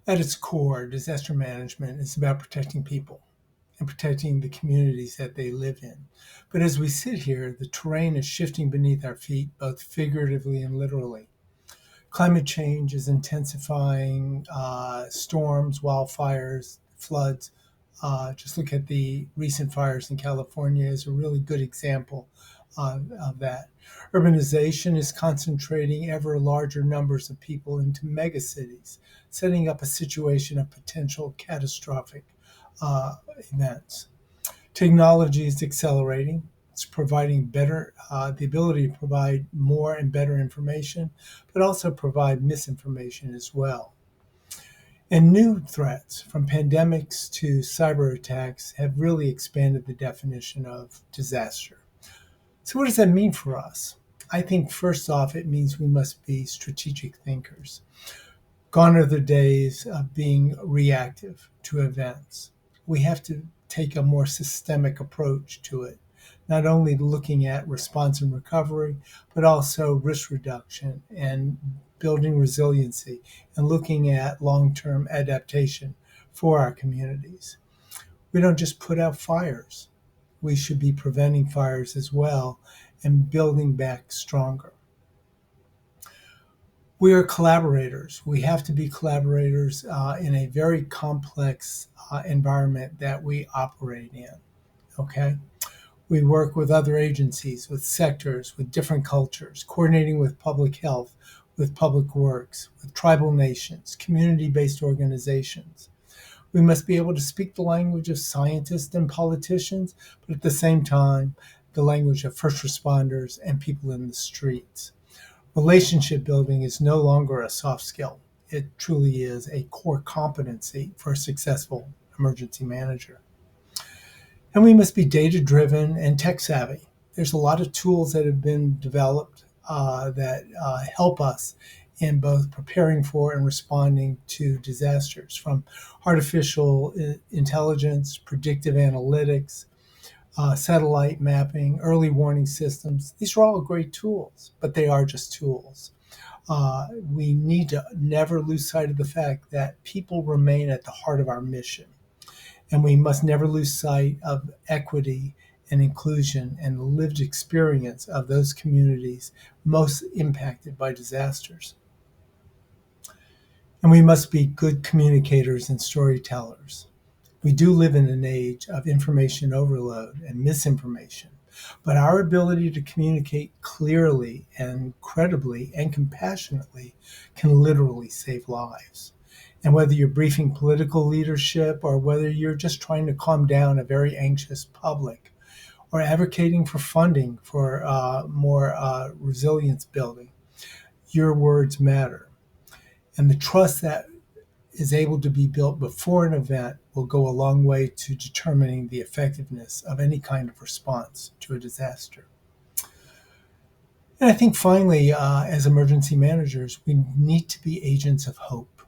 At its core, disaster management is about protecting people and protecting the communities that they live in. But as we sit here, the terrain is shifting beneath our feet, both figuratively and literally. Climate change is intensifying, storms, wildfires, floods. Just look at the recent fires in California is a really good example of that. Urbanization is concentrating ever larger numbers of people into megacities, setting up a situation of potential catastrophic uh, events. Technology is accelerating. It's providing the ability to provide more and better information, but also provide misinformation as well. And new threats, from pandemics to cyber attacks, have really expanded the definition of disaster. So, what does that mean for us? I think first off, it means we must be strategic thinkers. Gone are the days of being reactive to events. We have to take a more systemic approach to it, not only looking at response and recovery, but also risk reduction and building resiliency and looking at long term adaptation for our communities. We don't just put out fires, we should be preventing fires as well and building back stronger. We are collaborators. We have to be collaborators in a very complex environment that we operate in. Okay. We work with other agencies, with sectors, with different cultures, coordinating with public health, with public works, with tribal nations, community based organizations. We must be able to speak the language of scientists and politicians, but at the same time, the language of first responders and people in the streets. Relationship building is no longer a soft skill. It truly is a core competency for a successful emergency manager. And we must be data driven and tech savvy. There's a lot of tools that have been developed that help us in both preparing for and responding to disasters, from artificial intelligence, predictive analytics, satellite mapping, early warning systems. These are all great tools, but they are just tools. We need to never lose sight of the fact that people remain at the heart of our mission. And we must never lose sight of equity and inclusion and the lived experience of those communities most impacted by disasters. And we must be good communicators and storytellers. We do live in an age of information overload and misinformation, but our ability to communicate clearly and credibly and compassionately can literally save lives. And whether you're briefing political leadership or whether you're just trying to calm down a very anxious public or advocating for funding for more resilience building, your words matter. And the trust that is able to be built before an event will go a long way to determining the effectiveness of any kind of response to a disaster. And I think finally, as emergency managers, we need to be agents of hope.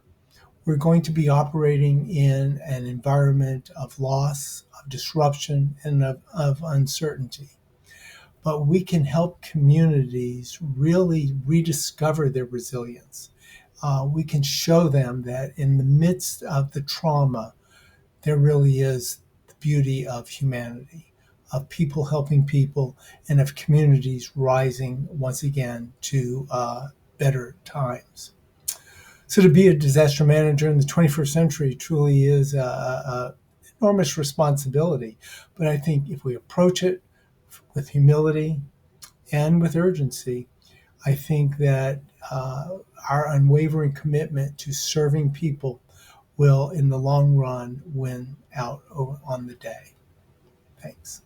We're going to be operating in an environment of loss, of disruption, and of uncertainty. But we can help communities really rediscover their resilience. We can show them that in the midst of the trauma, there really is the beauty of humanity, of people helping people, and of communities rising once again to better times. So to be a disaster manager in the 21st century truly is a enormous responsibility. But I think if we approach it with humility and with urgency, I think that our unwavering commitment to serving people will, in the long run, win out on the day. Thanks.